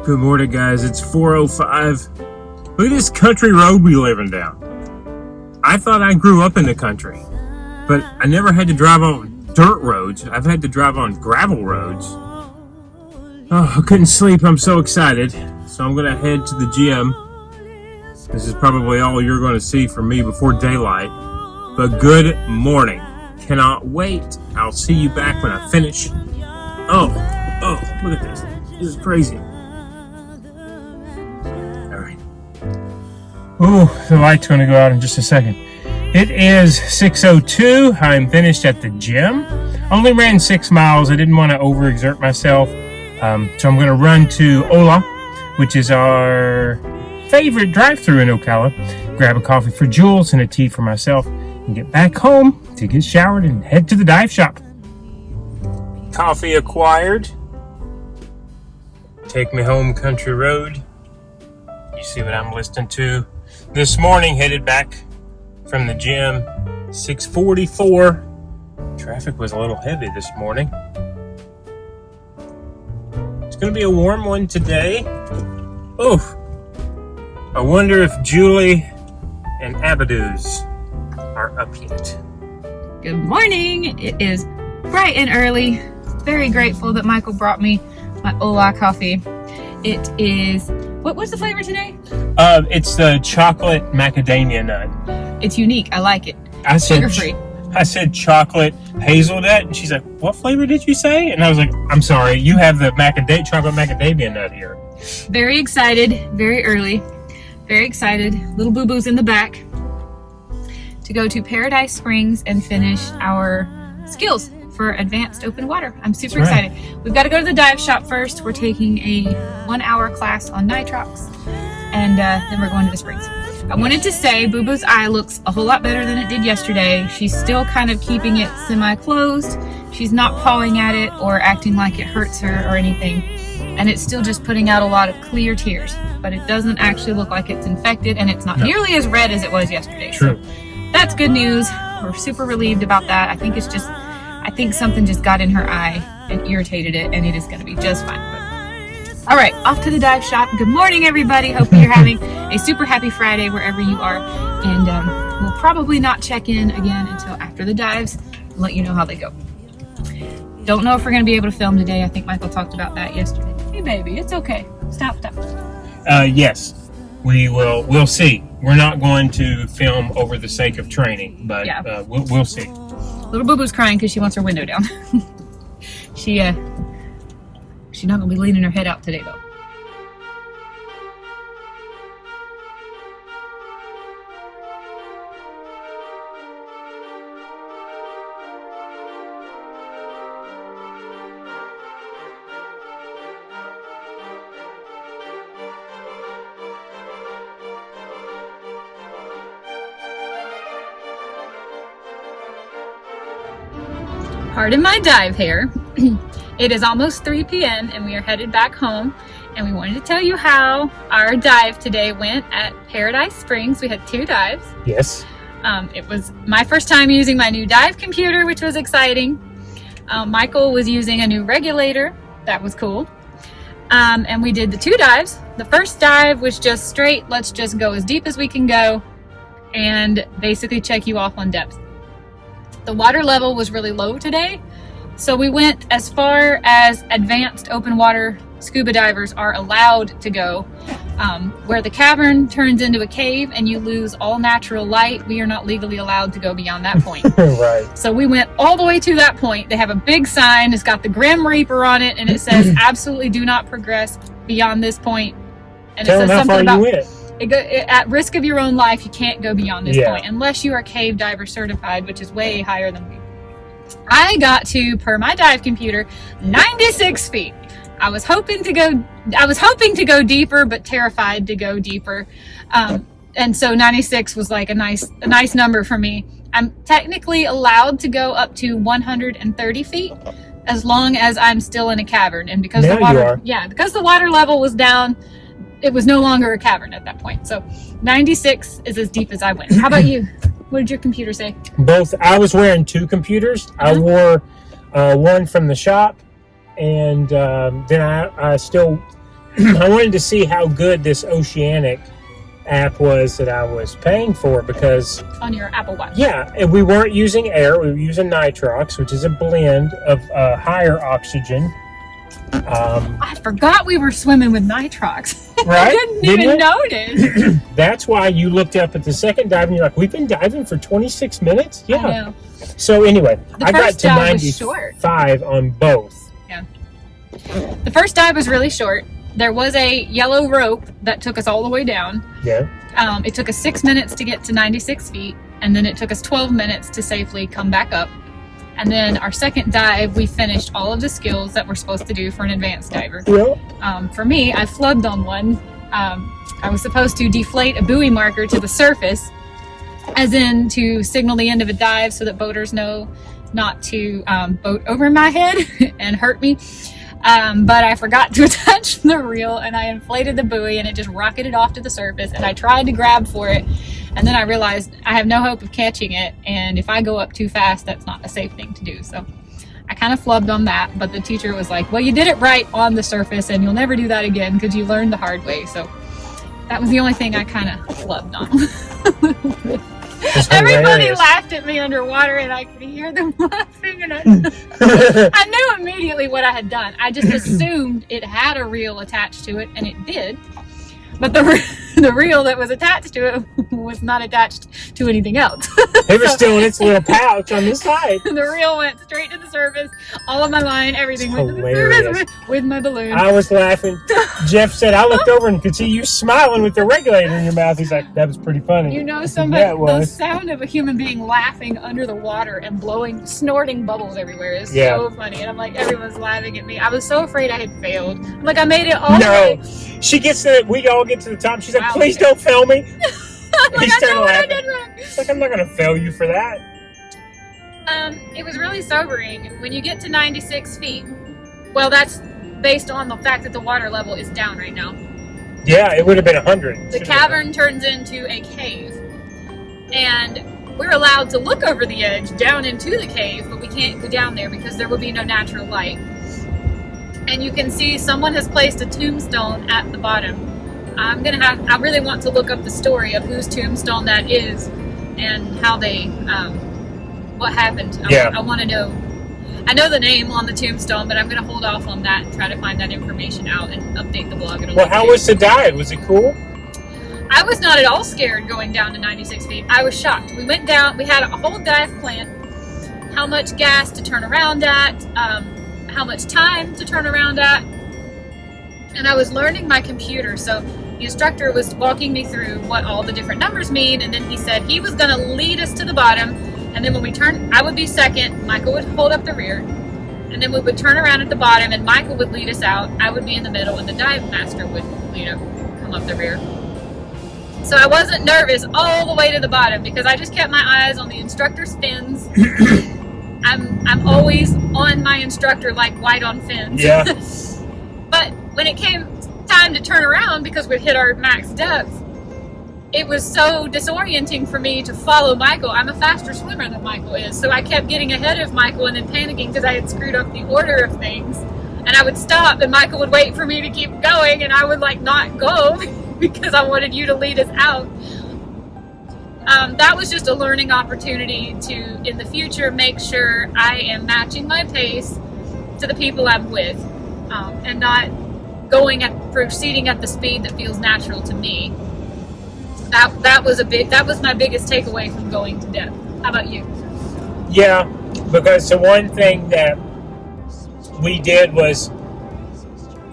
Good morning, guys. It's 4:05. Look at this country road we living down. I thought I grew up in the country, but I never had to drive on dirt roads. I've had to drive on gravel roads. Oh, I couldn't sleep. I'm so excited. So I'm going to head to the gym. This is probably all you're going to see from me before daylight. But good morning. Cannot wait. I'll see you back when I finish. Oh, look at this. This is crazy. Oh, the light's going to go out in just a second. It is 6:02. I'm finished at the gym. Only ran 6 miles. I didn't want to overexert myself. So I'm going to run to Ola, which is our favorite drive-thru in Ocala. Grab a coffee for Jules and a tea for myself. And get back home to get showered and head to the dive shop. Coffee acquired. Take me home, country road. You see what I'm listening to. This morning, headed back from the gym, 6:44. Traffic was a little heavy this morning. It's going to be a warm one today. Oh, I wonder if Julie and Abadoo's are up yet. Good morning. It is bright and early. Very grateful that Michael brought me my Ola coffee. It is, what's the flavor today? It's the chocolate macadamia nut. It's unique. I like it. Sugar-free. I said chocolate hazelnut, and she's like, "What flavor did you say?" And I was like, "I'm sorry, you have the chocolate macadamia nut here." Very excited. Very early. Very excited. Little boo-boos in the back to go to Paradise Springs and finish our skills for advanced open water. I'm super excited. We've got to go to the dive shop first. We're taking a 1-hour class on nitrox, and then we're going to the springs. I wanted to say Boo Boo's eye looks a whole lot better than it did yesterday. She's still kind of keeping it semi-closed. She's not pawing at it or acting like it hurts her or anything. And it's still just putting out a lot of clear tears. But it doesn't actually look like it's infected, and it's not nearly as red as it was yesterday. True. So that's good news. We're super relieved about that. I think something just got in her eye and irritated it, and it is going to be just fine. But, all right, off to the dive shop. Good morning, everybody. Hope you're having a super happy Friday wherever you are. And we'll probably not check in again until after the dives and let you know how they go. Don't know if we're going to be able to film today. I think Michael talked about that yesterday. Hey, baby, it's okay. Stop. Yes, we will. We'll see. We're not going to film over the sake of training, but we'll see. Little Boo Boo's crying because she wants her window down. She's not going to be leaning her head out today, though. Pardon my dive hair. It is almost 3 p.m. and we are headed back home, and we wanted to tell you how our dive today went at Paradise Springs. We had 2 dives. Yes. It was my first time using my new dive computer, which was exciting. Michael was using a new regulator. That was cool. And we did the 2 dives. The first dive was just straight, let's just go as deep as we can go and basically check you off on depth. The water level was really low today, so we went as far as advanced open water scuba divers are allowed to go, where the cavern turns into a cave and you lose all natural light. We are not legally allowed to go beyond that point. Right. So we went all the way to that point. They have a big sign. It's got the Grim Reaper on it, and it says, absolutely do not progress beyond this point. And Tell it says them how something far about... you went. At risk of your own life, you can't go beyond this point unless you are cave diver certified, which is way higher than we. I got to, per my dive computer, 96 feet. I was hoping to go deeper, but terrified to go deeper. And so 96 was like a nice number for me. I'm technically allowed to go up to 130 feet as long as I'm still in a cavern, and because because the water level was down, it was no longer a cavern at that point. So 96 is as deep as I went. How about you? What did your computer say? Both. I was wearing 2 computers. I wore one from the shop, and then I still I wanted to see how good this Oceanic app was that I was paying for, because On your Apple Watch. yeah, and we weren't using air, we were using nitrox, which is a blend of higher oxygen. I forgot we were swimming with nitrox. Right? I didn't Didn't even you? notice. That's why you looked up at the second dive and you're like, we've been diving for 26 minutes? I know. So anyway, The I got first to dive was short. 95 on both. The first dive was really short. There was a yellow rope that took us all the way down. Yeah. It took us 6 minutes to get to 96 feet, and then it took us 12 minutes to safely come back up. And then our second dive, we finished all of the skills that we're supposed to do for an advanced diver. Yeah. For me, I flubbed on one. I was supposed to deflate a buoy marker to the surface, as in to signal the end of a dive so that boaters know not to boat over my head and hurt me. But I forgot to attach the reel, and I inflated the buoy, and it just rocketed off to the surface, and I tried to grab for it, and then I realized I have no hope of catching it, and if I go up too fast, that's not a safe thing to do. So I kind of flubbed on that, but the teacher was like, well, you did it right on the surface, and you'll never do that again because you learned the hard way. So that was the only thing I kind of flubbed on. Everybody laughed at me underwater, and I could hear them laughing, and I knew immediately what I had done. I just assumed it had a reel attached to it, and it did. But the reel that was attached to it was not attached to anything else. It was still in its little pouch on the side. The reel went straight to the surface. All of my line, everything went to the Hilarious. surface with my balloon. I was laughing. Jeff said, I looked over and could see you smiling with the regulator in your mouth. He's like, that was pretty funny. You know, I said, somebody, "Yeah, it the was." sound of a human being laughing under the water and snorting bubbles everywhere is Yeah. so funny. And I'm like, everyone's laughing at me. I was so afraid I had failed. I'm like, I made it all the No. way. She gets to, we all get to the top. She's like, Wow. please don't fail me. I'm like, He I started know what I laughing. did wrong. It's like, I'm not going to fail you for that. It was really sobering. When you get to 96 feet, well, that's based on the fact that the water level is down right now. Yeah, it would have been 100. The cavern turns into a cave, and we're allowed to look over the edge down into the cave, but we can't go down there because there will be no natural light. And you can see someone has placed a tombstone at the bottom. I really want to look up the story of whose tombstone that is and how they, what happened. I want to know. I know the name on the tombstone, but I'm going to hold off on that and try to find that information out and update the blog. Well, how was the dive? Was it cool? I was not at all scared going down to 96 feet. I was shocked. We went down, we had a whole dive plan, how much gas to turn around at, how much time to turn around at, and I was learning my computer. So the instructor was walking me through what all the different numbers mean, and then he said he was going to lead us to the bottom, and then when we turned, I would be second, Michael would hold up the rear, and then we would turn around at the bottom, and Michael would lead us out. I would be in the middle, and the dive master would, come up the rear. So I wasn't nervous all the way to the bottom because I just kept my eyes on the instructor's fins. I'm always on my instructor like white on fins. Yeah. But when it came time to turn around because we hit our max depth, it was so disorienting for me to follow Michael. I'm a faster swimmer than Michael is, so I kept getting ahead of Michael and then panicking because I had screwed up the order of things. And I would stop and Michael would wait for me to keep going, and I would not go because I wanted you to lead us out. That was just a learning opportunity to, in the future, make sure I am matching my pace to the people I'm with, and not proceeding at the speed that feels natural to me. That was my biggest takeaway from going to depth. How about you? Yeah, because the one thing that we did was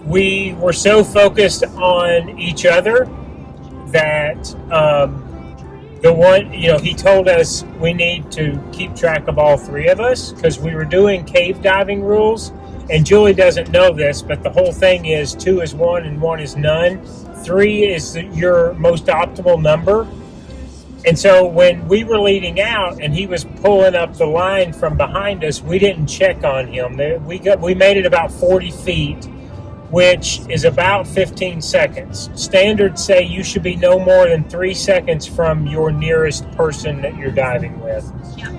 we were so focused on each other that he told us we need to keep track of all three of us because we were doing cave diving rules, and Julie doesn't know this, but the whole thing is 2 is 1 and 1 is none. 3 is your most optimal number. And so when we were leading out and he was pulling up the line from behind us, we didn't check on him. We made it about 40 feet, which is about 15 seconds. Standards say you should be no more than 3 seconds from your nearest person that you're diving with. Yeah.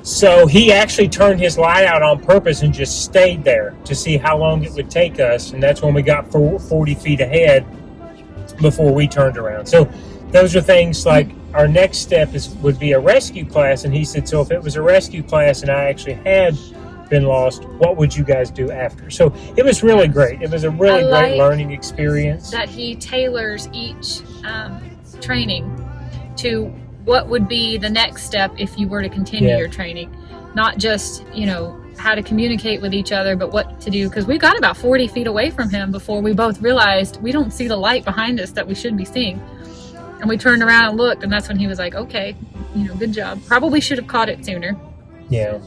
So he actually turned his light out on purpose and just stayed there to see how long it would take us. And that's when we got 40 feet ahead before we turned around. So those are things like our next step would be a rescue class. And he said, so if it was a rescue class and I actually had been lost, what would you guys do after? So it was really great. It was a really great learning experience. That he tailors each training to what would be the next step if you were to continue your training. Not just, how to communicate with each other, but what to do. Because we got about 40 feet away from him before we both realized we don't see the light behind us that we should be seeing. And we turned around and looked, and that's when he was like, okay, good job. Probably should have caught it sooner. Yeah.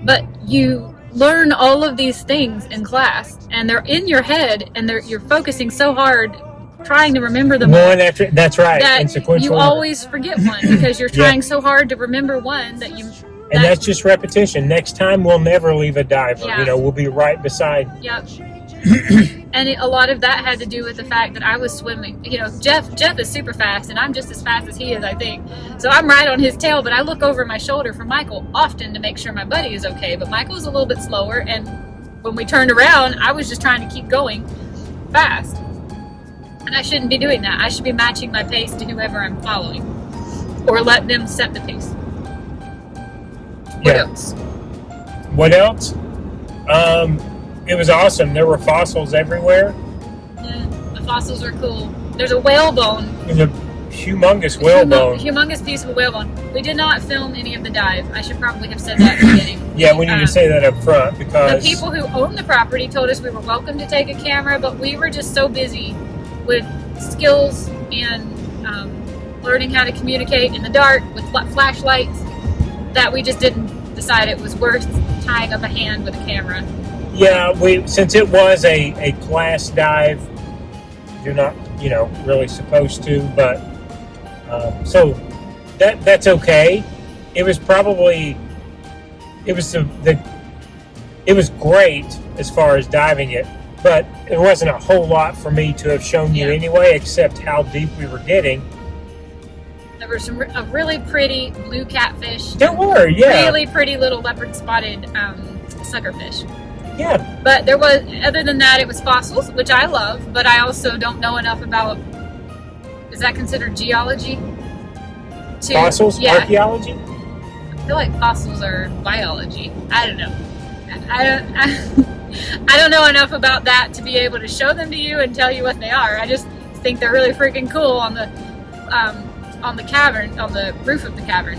But you learn all of these things in class, and they're in your head, and you're focusing so hard trying to remember them one after. That's right. That in sequential you order. Always forget one because you're trying so hard to remember one that you. And that's just repetition. Next time we'll never leave a diver. Yeah. We'll be right beside. Yep. And a lot of that had to do with the fact that I was swimming. Jeff is super fast, and I'm just as fast as he is, I think. So I'm right on his tail, but I look over my shoulder for Michael often to make sure my buddy is okay. But Michael's a little bit slower, and when we turned around, I was just trying to keep going fast. And I shouldn't be doing that. I should be matching my pace to whoever I'm following, or let them set the pace. What else? What else? It was awesome. There were fossils everywhere. Yeah, the fossils are cool. There's a whale bone. There's a humongous whale bone. Humongous piece of whale bone. We did not film any of the dive. I should probably have said that at the beginning. Yeah, we need to say that up front because the people who own the property told us we were welcome to take a camera, but we were just so busy with skills and learning how to communicate in the dark with flashlights that we just didn't decide it was worth tying up a hand with a camera. Yeah, since it was a class dive, you're not really supposed to, but so that's okay. It was great as far as diving it, but it wasn't a whole lot for me to have shown you anyway, except how deep we were getting. There were a really pretty blue catfish. There were, yeah. Really pretty little leopard-spotted suckerfish. Yeah. But there was, other than that, it was fossils, which I love, but I also don't know enough about, is that considered geology? Fossils? Yeah. Archaeology? I feel like fossils are biology. I don't know. I don't know enough about that to be able to show them to you and tell you what they are. I just think they're really freaking cool on the cavern, on the roof of the cavern.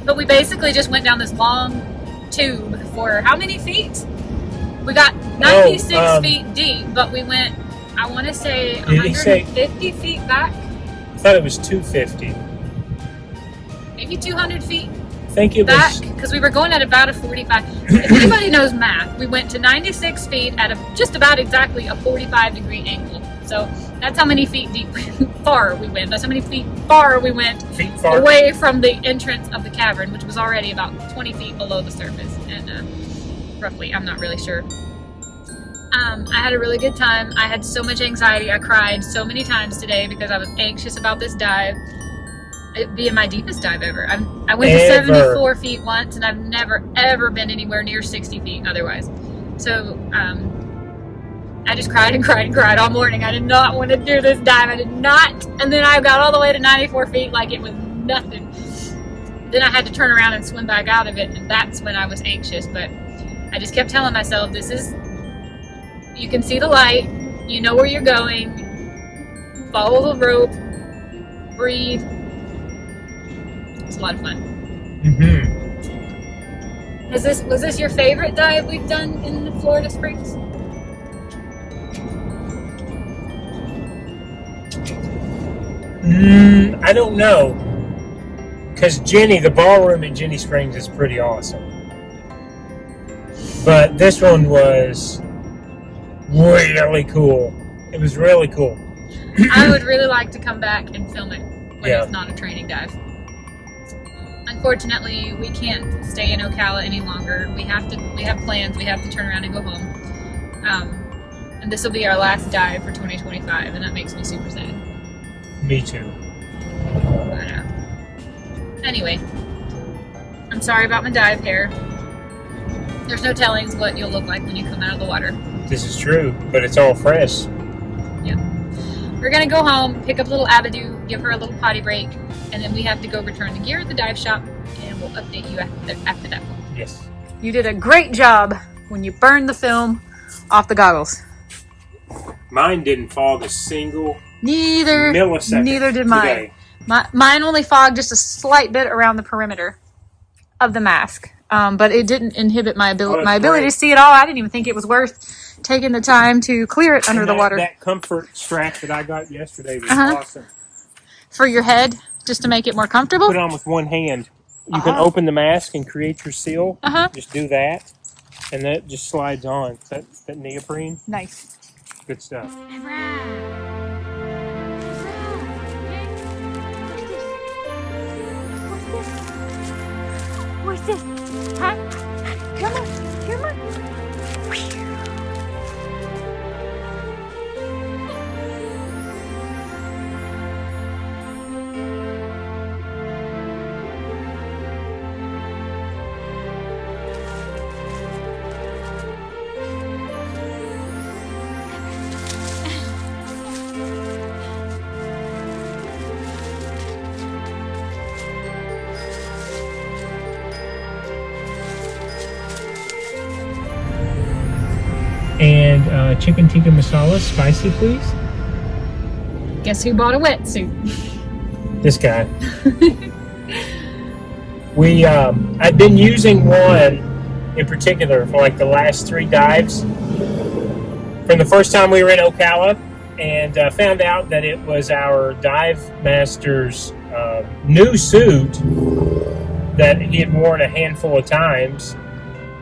But we basically just went down this long tube for how many feet? We got 96 feet deep, but we went, I want to say, 150 feet back. I thought it was 250. Maybe 200 feet I think it back, was, because we were going at about a 45. If anybody knows math, we went to 96 feet at just about exactly a 45-degree angle. So that's how many feet far we went. That's how many feet far we went away from the entrance of the cavern, which was already about 20 feet below the surface. And roughly, I'm not really sure. I had a really good time. I had so much anxiety. I cried so many times today because I was anxious about this dive. It being my deepest dive ever. I went to 74 feet once, and I've never, ever been anywhere near 60 feet otherwise. So, I just cried and cried and cried all morning. I did not want to do this dive. I did not. And then I got all the way to 94 feet like it was nothing. Then I had to turn around and swim back out of it, and that's when I was anxious. But I just kept telling myself, you can see the light, you know where you're going, follow the rope, breathe. It's a lot of fun. Mm-hmm. Was this your favorite dive we've done in the Florida Springs? I don't know. Because the ballroom at Jenny Springs is pretty awesome. But this one was really cool. It was really cool. I would really like to come back and film it when it's not a training dive. Unfortunately, we can't stay in Ocala any longer. We have plans. We have to turn around and go home. And this will be our last dive for 2025, and that makes me super sad. Me too. But, anyway, I'm sorry about my dive hair. There's no telling what you'll look like when you come out of the water. This is true, but it's all fresh. Yeah. We're gonna go home, pick up little Abadoo, give her a little potty break, and then we have to go return the gear at the dive shop, and we'll update you after that point. Yes. You did a great job when you burned the film off the goggles. Mine didn't fog a single Neither millisecond. Neither did mine. Today. Mine only fogged just a slight bit around the perimeter of the mask, but it didn't inhibit my ability great. to see it all. I didn't even think it was worth taking the time to clear it under the water. That comfort strap that I got yesterday was awesome. For your head, just to make it more comfortable? Put it on with one hand. You can open the mask and create your seal. Just do that, and that just slides on. That neoprene. Nice. Good stuff. What's this? Huh? Come on, come on. And chicken tikka masala, spicy, please. Guess who bought a wetsuit? This guy. I've been using one in particular for like the last 3 dives. From the first time we were in Ocala, and found out that it was our dive master's new suit that he had worn a handful of times.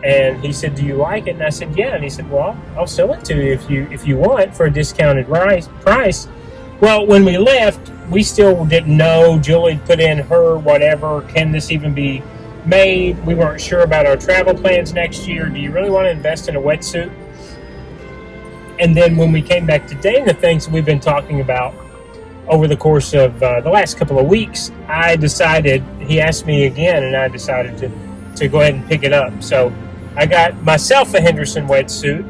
And he said, "Do you like it?" And I said, "Yeah." And he said, "Well, I'll sell it to you if you want for a discounted price." Well, when we left, we still didn't know. Julie put in her whatever. Can this even be made? We weren't sure about our travel plans next year. Do you really want to invest in a wetsuit? And then when we came back today, and the things we've been talking about over the course of the last couple of weeks, I decided, he asked me again, and I decided to go ahead and pick it up. So I got myself a Henderson wetsuit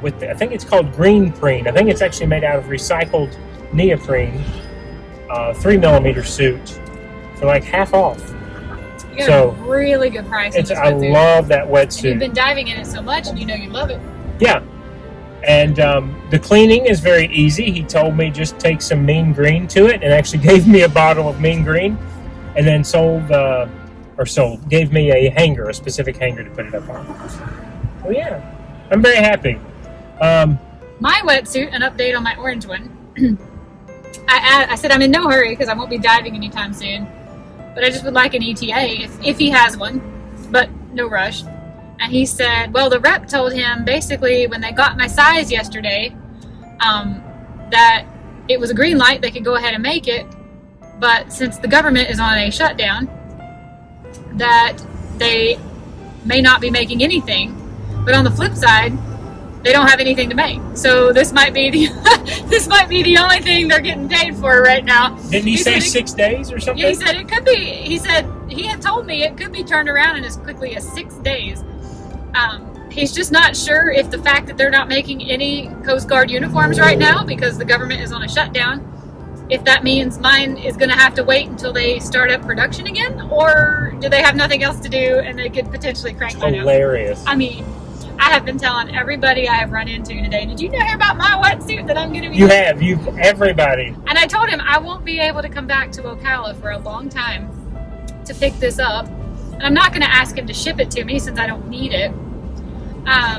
with, I think it's called Greenprene. I think it's actually made out of recycled neoprene, 3mm suit for like half off. You got a really good price. I love that wetsuit. And you've been diving in it so much, and you know you love it. Yeah. And the cleaning is very easy. He told me just take some Mean Green to it, and actually gave me a bottle of Mean Green, and then gave me a hanger, a specific hanger to put it up on. So yeah, I'm very happy. My wetsuit, an update on my orange one. I said I'm in no hurry because I won't be diving anytime soon, but I just would like an ETA if he has one, but no rush. And he said, well, the rep told him basically when they got my size yesterday, that it was a green light, they could go ahead and make it, but since the government is on a shutdown, that they may not be making anything. But on the flip side, they don't have anything to make. So this might be the only thing they're getting paid for right now. Didn't he say 6 days or something? Yeah, he said it could be. He said he had told me it could be turned around in as quickly as 6 days. He's just not sure if the fact that they're not making any Coast Guard uniforms right now because the government is on a shutdown, if that means mine is going to have to wait until they start up production again, or do they have nothing else to do and they could potentially crank mine out? Hilarious. I mean, I have been telling everybody I have run into today, did you hear about my wetsuit that I'm going to be using? Everybody. And I told him I won't be able to come back to Ocala for a long time to pick this up. And I'm not going to ask him to ship it to me since I don't need it.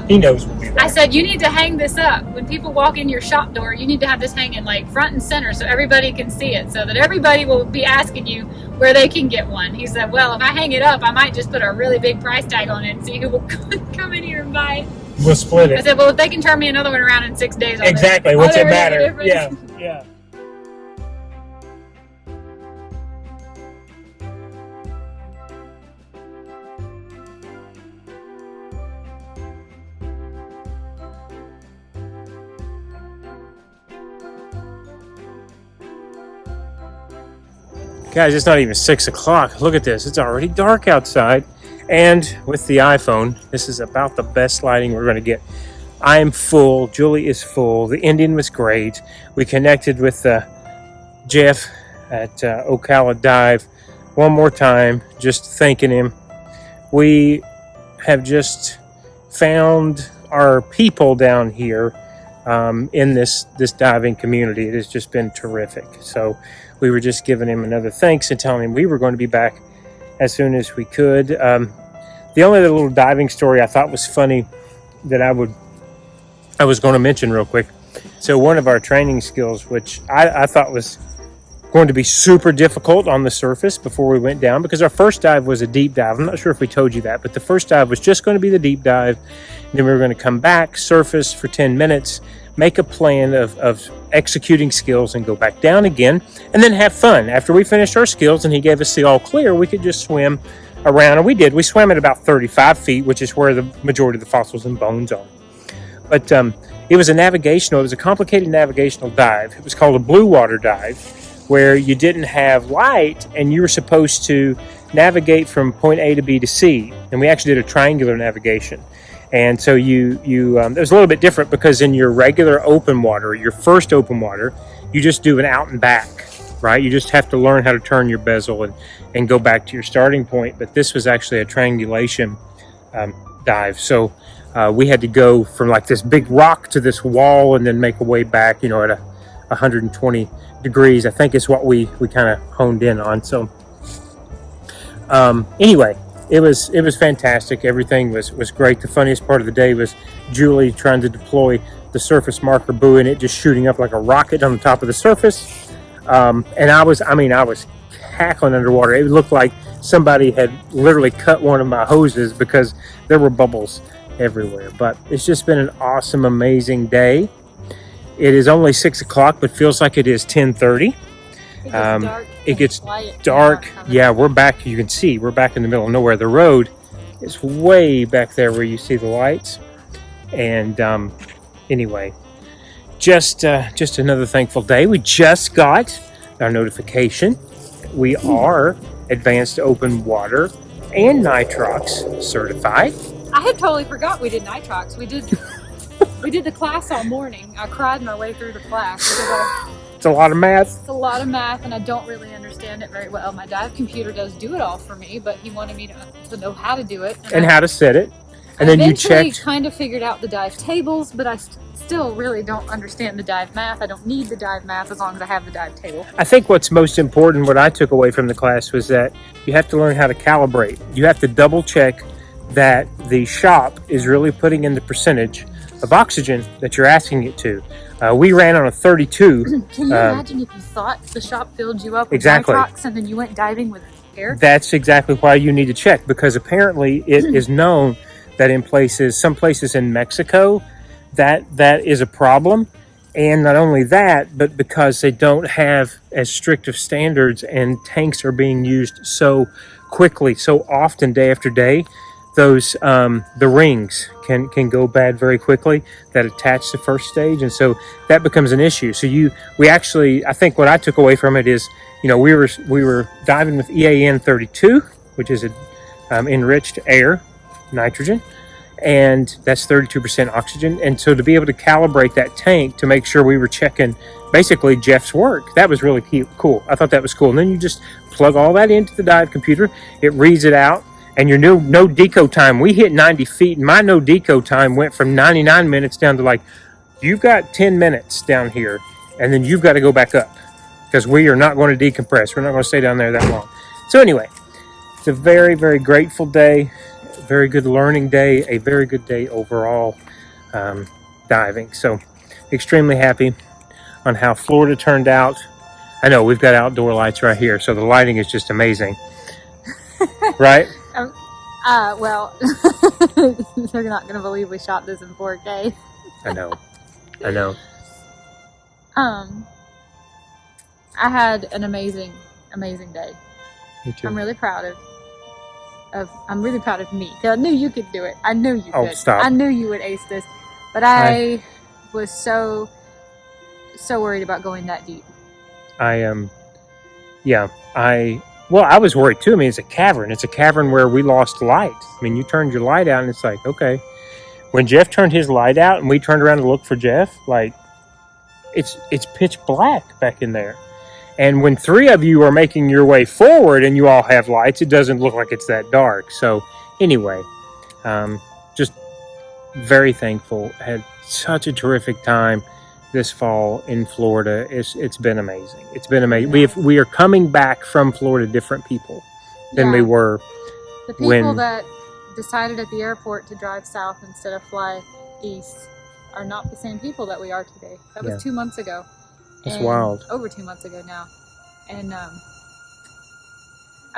He knows we'll be there. I said, you need to hang this up. When people walk in your shop door, you need to have this hanging like front and center so everybody can see it, so that everybody will be asking you where they can get one. He said, well, if I hang it up, I might just put a really big price tag on it and see who will come in here and buy it. We'll split it. I said, well, if they can turn me another one around in 6 days, exactly. What's it matter? Yeah, yeah. Guys, it's not even 6 o'clock. Look at this. It's already dark outside. And with the iPhone, this is about the best lighting we're going to get. I am full. Julie is full. The Indian was great. We connected with Jeff at Ocala Dive one more time, just thanking him. We have just found our people down here in this diving community. It has just been terrific. So we were just giving him another thanks and telling him we were going to be back as soon as we could. The only other little diving story I thought was funny that I was going to mention real quick. So one of our training skills, which I thought was going to be super difficult on the surface before we went down, because our first dive was a deep dive. I'm not sure if we told you that, but the first dive was just going to be the deep dive. And then we were going to come back, surface for 10 minutes, make a plan of executing skills and go back down again, and then have fun. After we finished our skills and he gave us the all clear, we could just swim around. And we did. We swam at about 35 feet, which is where the majority of the fossils and bones are. But it was a complicated navigational dive. It was called a blue water dive, where you didn't have light and you were supposed to navigate from point A to B to C. And we actually did a triangular navigation. And so it was a little bit different, because in your regular open water, your first open water, you just do an out and back, right? You just have to learn how to turn your bezel and go back to your starting point. But this was actually a triangulation dive. So we had to go from like this big rock to this wall and then make a way back, at 120 degrees, I think is what we kind of honed in on. So anyway, it was fantastic. Everything was great. The funniest part of the day was Julie trying to deploy the surface marker buoy and it just shooting up like a rocket on the top of the surface. And I was cackling underwater. It looked like somebody had literally cut one of my hoses because there were bubbles everywhere. But it's just been an awesome, amazing day. It is only 6 o'clock, but feels like it is 10:30. It gets dark. Yeah, we're back. You can see we're back in the middle of nowhere. The road is way back there where you see the lights. And anyway, just another thankful day. We just got our notification. We are advanced open water and nitrox certified. I had totally forgot we did nitrox. We did the class all morning. I cried my way through the class. It's a lot of math. It's a lot of math, and I don't really understand it very well. My dive computer does do it all for me, but he wanted me to know how to do it. And how to set it. And then you checked. Kind of figured out the dive tables, but I still really don't understand the dive math. I don't need the dive math as long as I have the dive table. I think what's most important, what I took away from the class, was that you have to learn how to calibrate. You have to double check that the shop is really putting in the percentage of oxygen that you're asking it to. We ran on a 32. Can you imagine if you thought the shop filled you up with exactly. nitrox and then you went diving with air? That's exactly why you need to check, because apparently it is known that in some places in Mexico, that is a problem. And not only that, but because they don't have as strict of standards and tanks are being used so quickly, so often, day after day, those the rings can go bad very quickly that attach the first stage, and so that becomes an issue. So we actually, I think what I took away from it is, we were diving with EAN 32, which is enriched air, nitrogen, and that's 32% oxygen. And so to be able to calibrate that tank to make sure we were checking basically Jeff's work, that was really cool. I thought that was cool. And then you just plug all that into the dive computer, it reads it out. And your no deco time, we hit 90 feet, and my no deco time went from 99 minutes down to like, you've got 10 minutes down here, and then you've got to go back up, because we are not going to decompress. We're not going to stay down there that long. So anyway, it's a very, very grateful day, very good learning day, a very good day overall diving. So extremely happy on how Florida turned out. I know we've got outdoor lights right here, so the lighting is just amazing. Right? Well, they're not going to believe we shot this in 4K. I know. I had an amazing day. Me too. I'm really proud of me. I knew you could do it. I knew you could. Oh, stop. I knew you would ace this. But I was so worried about going that deep. I am Yeah, I was worried too. I mean, it's a cavern. It's a cavern where we lost light. I mean, you turned your light out, and it's like, okay. When Jeff turned his light out, and we turned around to look for Jeff, like it's pitch black back in there. And when three of you are making your way forward, and you all have lights, it doesn't look like it's that dark. So anyway, just very thankful. Had such a terrific time this fall in Florida. It's been amazing. It's been amazing. We are coming back from Florida different people than we were. The people that decided at the airport to drive south instead of fly east are not the same people that we are today. That was 2 months ago. It's wild. Over 2 months ago now. And I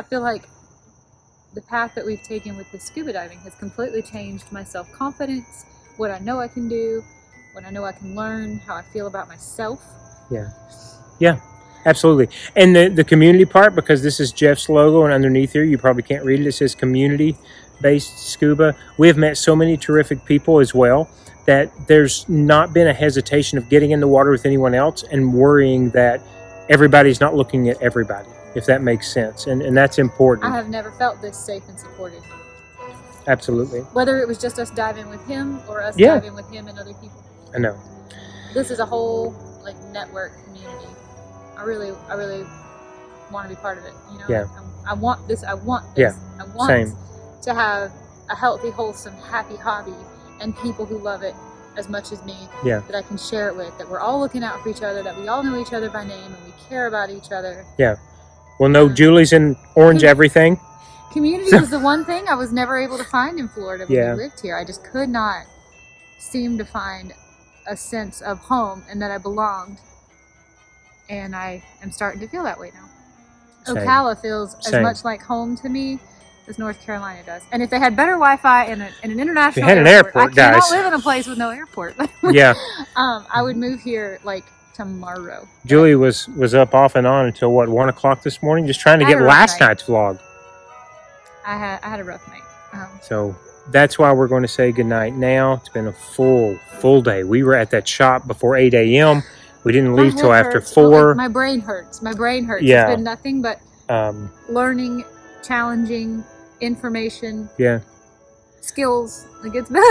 feel like the path that we've taken with the scuba diving has completely changed my self-confidence, what I know I can do, what I know I can learn, how I feel about myself. Yeah, absolutely. And the community part, because this is Jeff's logo, and underneath here, you probably can't read it, it says community-based scuba. We have met so many terrific people as well that there's not been a hesitation of getting in the water with anyone else and worrying that everybody's not looking at everybody, if that makes sense. And that's important. I have never felt this safe and supported. Absolutely. Whether it was just us diving with him or us diving with him and other people. I know. This is a whole like network community. I really want to be part of it. You know, Yeah. I want this. I want this. Yeah. I want Same. to have a healthy, wholesome, happy hobby and people who love it as much as me. Yeah. That I can share it with. That we're all looking out for each other. That we all know each other by name and we care about each other. Yeah. Well, no, Julie's in orange everything. Community was the one thing I was never able to find in Florida when we lived here. I just could not seem to find a sense of home and that I belonged. And I am starting to feel that way now. Same. Ocala feels as much like home to me as North Carolina does. And if they had better Wi-Fi and an international airport, I cannot live in a place with no airport. Yeah. I would move here like tomorrow. Julie was up off and on until what, 1 o'clock this morning, just trying to get last night's vlog. I had a rough night. So that's why we're going to say goodnight now. It's been a full day. We were at that shop before 8 a.m. We didn't leave till after 4. My brain hurts. Yeah. It's been nothing but learning, challenging, information, skills. Like it's been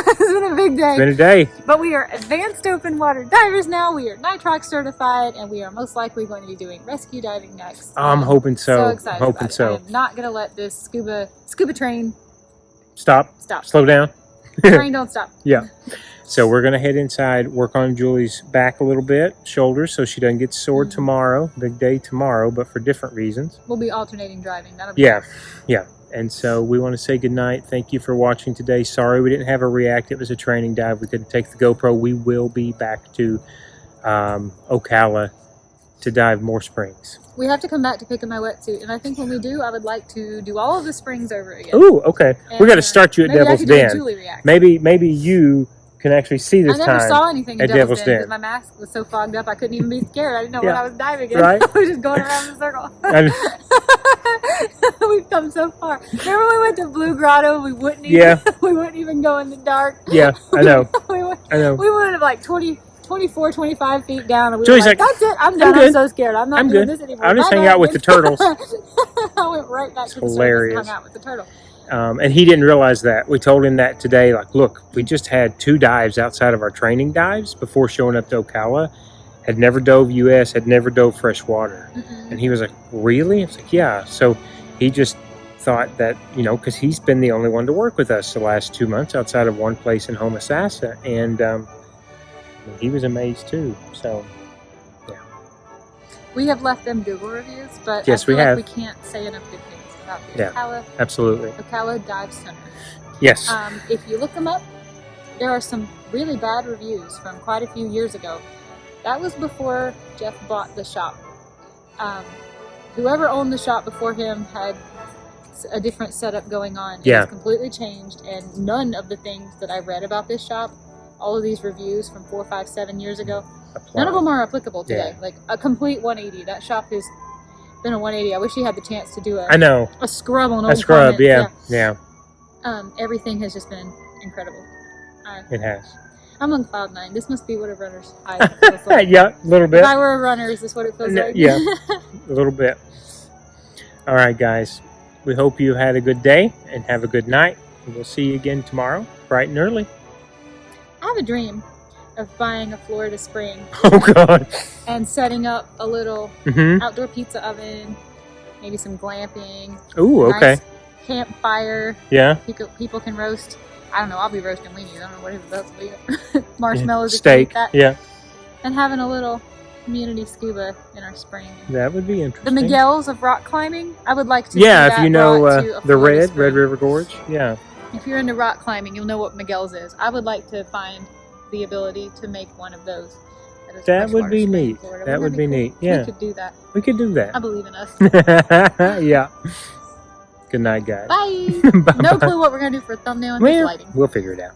a big day. It's been a day. But we are advanced open water divers now. We are Nitrox certified, and we are most likely going to be doing rescue diving next. I'm hoping so. So excited. Hoping so. I am not going to let this scuba train stop. Slow down. Train don't stop. Yeah. So we're going to head inside, work on Julie's back a little bit, shoulders, so she doesn't get sore tomorrow. Big day tomorrow, but for different reasons. We'll be alternating driving. That'll be nice. Yeah. And so we want to say goodnight. Thank you for watching today. Sorry we didn't have a react. It was a training dive. We couldn't take the GoPro. We will be back to Ocala to dive more springs. We have to come back to pick up my wetsuit, and I think when we do, I would like to do all of the springs over again. Ooh, okay. We got to start you at Devil's Den. React. Maybe you can actually see this time. I never saw anything at Devil's Den Den because my mask was so fogged up I couldn't even be scared. I didn't know Yeah. what I was diving in. Right. I was just going around in a circle. We've come so far. Remember when we went to Blue Grotto? We wouldn't even go in the dark. Yeah, I know. I know. We went like 24, 25 feet down, and we Julie's were like, that's it. I'm done. I'm so scared. I'm not doing this anymore. I'll just hang out with the turtles. I went right back to the surface and hung out with the turtle. And he didn't realize that. We told him that today. Like, look, we just had 2 dives outside of our training dives before showing up to Ocala. Had never dove US, had never dove freshwater. And he was like, really? I was like, yeah. So he just thought that, because he's been the only one to work with us the last 2 months outside of one place in Homosassa. And he was amazed too. So, yeah. We have left them Google reviews, but yes, I feel we have. We can't say enough good things about the Ocala. Absolutely. Ocala Dive Center. Yes. If you look them up, there are some really bad reviews from quite a few years ago. That was before Jeff bought the shop. Whoever owned the shop before him had a different setup going on. It's completely changed, and none of the things that I read about this shop, all of these reviews from 4, 5, 7 years ago, none of them are applicable today. Like a complete 180. That shop has been a 180. I wish he had the chance to do a scrub on old comments. Yeah. Everything has just been incredible. It has. I'm on cloud 9. This must be what a runner's high feels like. Yeah, a little bit. If I were a runner, is this what it feels like? Yeah, a little bit. All right, guys. We hope you had a good day and have a good night. We'll see you again tomorrow, bright and early. I have a dream of buying a Florida spring Oh, God. and setting up a little Mm-hmm. outdoor pizza oven, maybe some glamping. Ooh, okay. Nice campfire. Yeah. People can roast. I don't know. I'll be roasting weenies. I don't know what else will be. Marshmallows. Steak. If you eat that. Yeah. And having a little community scuba in our spring. That would be The interesting. Miguels of rock climbing. I would like to. Yeah, see if that you know brought to a the Florida Red spring. River Gorge. Yeah. If you're into rock climbing, you'll know what Miguel's is. I would like to find the ability to make one of those. at a That would freshwater be spring in neat. Florida. That Wouldn't would be cool? neat. Yeah. We could do that. We could do I that. believe in us. Yeah. Good night, guys. Bye. Bye-bye. No clue what we're gonna do for a thumbnail and just Well, lighting. we'll figure it out.